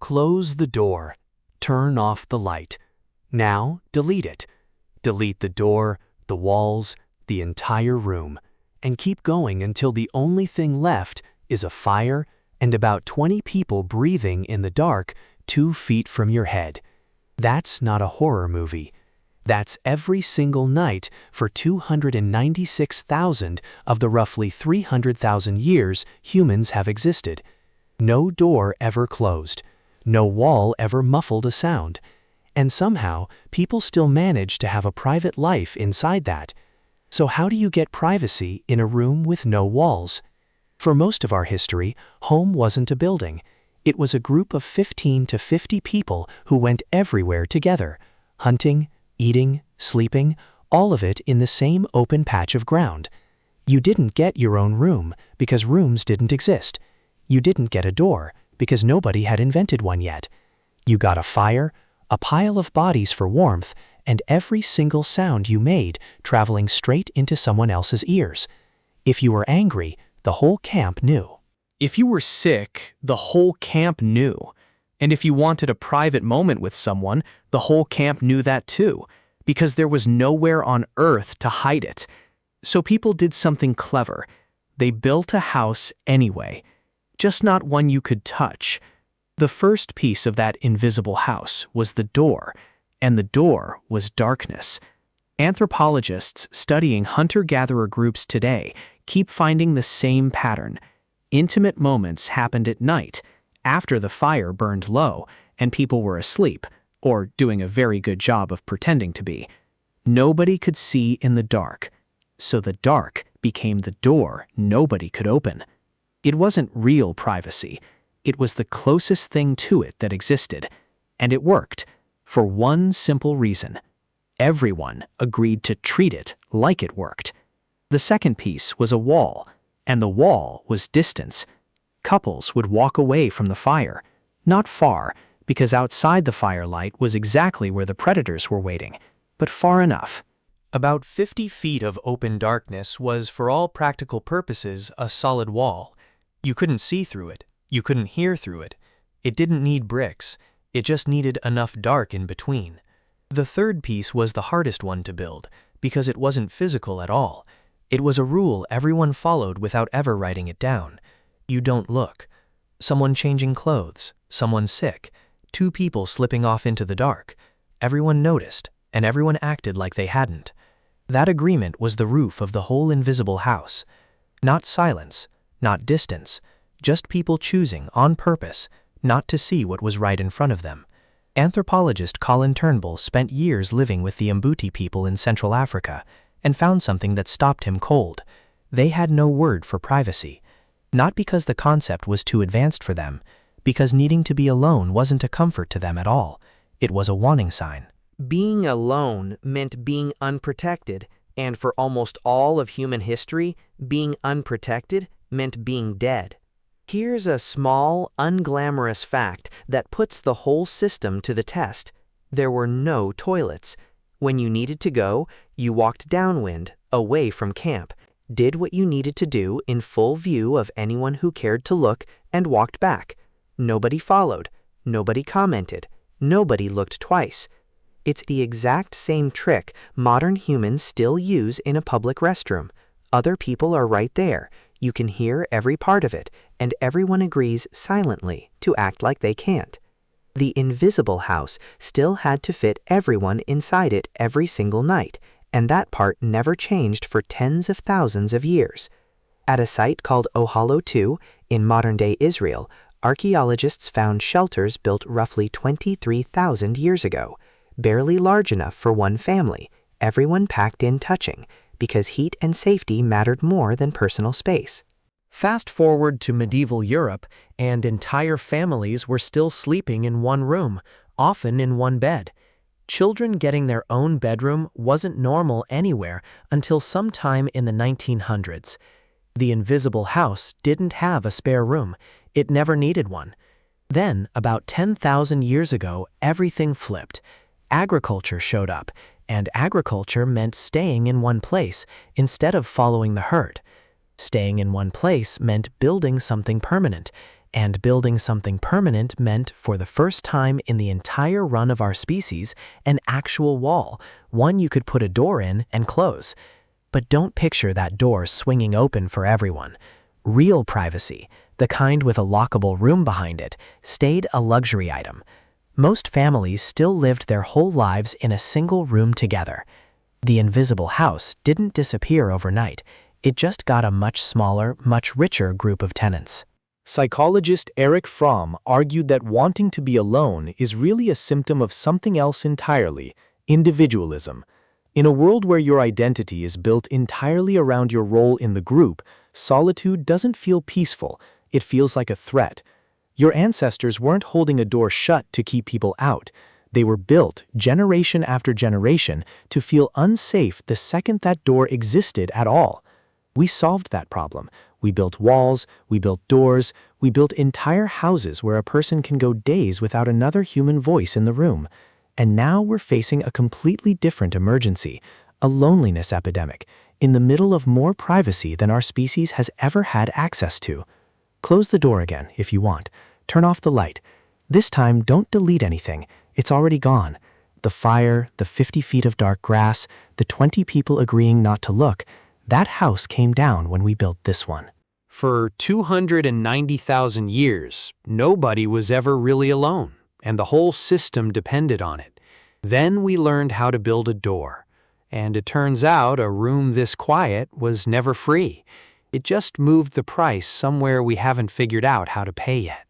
Close the door. Turn off the light. Now delete it. Delete the door, the walls, the entire room, and keep going until the only thing left is a fire and about 20 people breathing in the dark 2 feet from your head. That's not a horror movie. That's every single night for 296,000 of the roughly 300,000 years humans have existed. No door ever closed. No wall ever muffled a sound. And somehow, people still manage to have a private life inside that. So how do you get privacy in a room with no walls? For most of our history, home wasn't a building. It was a group of 15 to 50 people who went everywhere together, hunting, eating, sleeping, all of it in the same open patch of ground. You didn't get your own room because rooms didn't exist. You didn't get a door because nobody had invented one yet. You got a fire, a pile of bodies for warmth, and every single sound you made traveling straight into someone else's ears. If you were angry, the whole camp knew. If you were sick, the whole camp knew. And if you wanted a private moment with someone, the whole camp knew that too, because there was nowhere on earth to hide it. So people did something clever. They built a house anyway, just not one you could touch. The first piece of that invisible house was the door, and the door was darkness. Anthropologists studying hunter-gatherer groups today keep finding the same pattern. Intimate moments happened at night, after the fire burned low and people were asleep, or doing a very good job of pretending to be. Nobody could see in the dark, so the dark became the door nobody could open. It wasn't real privacy. It was the closest thing to it that existed, and it worked, for one simple reason. Everyone agreed to treat it like it worked. The second piece was a wall, and the wall was distance. Couples would walk away from the fire, not far, because outside the firelight was exactly where the predators were waiting, but far enough. About 50 feet of open darkness was, for all practical purposes, a solid wall. You couldn't see through it. You couldn't hear through it. It didn't need bricks. It just needed enough dark in between. The third piece was the hardest one to build, because it wasn't physical at all. It was a rule everyone followed without ever writing it down. You don't look. Someone changing clothes, someone sick, 2 people slipping off into the dark. Everyone noticed, and everyone acted like they hadn't. That agreement was the roof of the whole invisible house. Not silence, not distance, just people choosing, on purpose, not to see what was right in front of them. Anthropologist Colin Turnbull spent years living with the Mbuti people in Central Africa and found something that stopped him cold. They had no word for privacy. Not because the concept was too advanced for them, because needing to be alone wasn't a comfort to them at all. It was a warning sign. Being alone meant being unprotected, and for almost all of human history, being unprotected meant being dead. Here's a small, unglamorous fact that puts the whole system to the test. There were no toilets. When you needed to go, you walked downwind, away from camp, did what you needed to do in full view of anyone who cared to look, and walked back. Nobody followed. Nobody commented. Nobody looked twice. It's the exact same trick modern humans still use in a public restroom. Other people are right there. You can hear every part of it, and everyone agrees silently to act like they can't. The invisible house still had to fit everyone inside it every single night, and that part never changed for tens of thousands of years. At a site called Ohala II in modern-day Israel, archaeologists found shelters built roughly 23,000 years ago, barely large enough for one family, everyone packed in touching, because heat and safety mattered more than personal space. Fast forward to medieval Europe, and entire families were still sleeping in one room, often in one bed. Children getting their own bedroom wasn't normal anywhere until sometime in the 1900s. The invisible house didn't have a spare room. It never needed one. Then, about 10,000 years ago, everything flipped. Agriculture showed up, and agriculture meant staying in one place instead of following the herd. Staying in one place meant building something permanent, And building something permanent meant, for the first time in the entire run of our species, an actual wall, one you could put a door in and close. But don't picture that door swinging open for everyone. Real privacy, the kind with a lockable room behind it, stayed a luxury item. Most families still lived their whole lives in a single room together. The invisible house didn't disappear overnight. It just got a much smaller, much richer group of tenants. Psychologist Erich Fromm argued that wanting to be alone is really a symptom of something else entirely: individualism. In a world where your identity is built entirely around your role in the group, solitude doesn't feel peaceful, it feels like a threat. Your ancestors weren't holding a door shut to keep people out. They were built, generation after generation, to feel unsafe the second that door existed at all. We solved that problem. We built walls, we built doors, we built entire houses where a person can go days without another human voice in the room. And now we're facing a completely different emergency, a loneliness epidemic, in the middle of more privacy than our species has ever had access to. Close the door again if you want. Turn off the light. This time, don't delete anything. It's already gone. The fire, the 50 feet of dark grass, the 20 people agreeing not to look, that house came down when we built this one. For 290,000 years, nobody was ever really alone, and the whole system depended on it. Then we learned how to build a door. And it turns out a room this quiet was never free. It just moved the price somewhere we haven't figured out how to pay yet.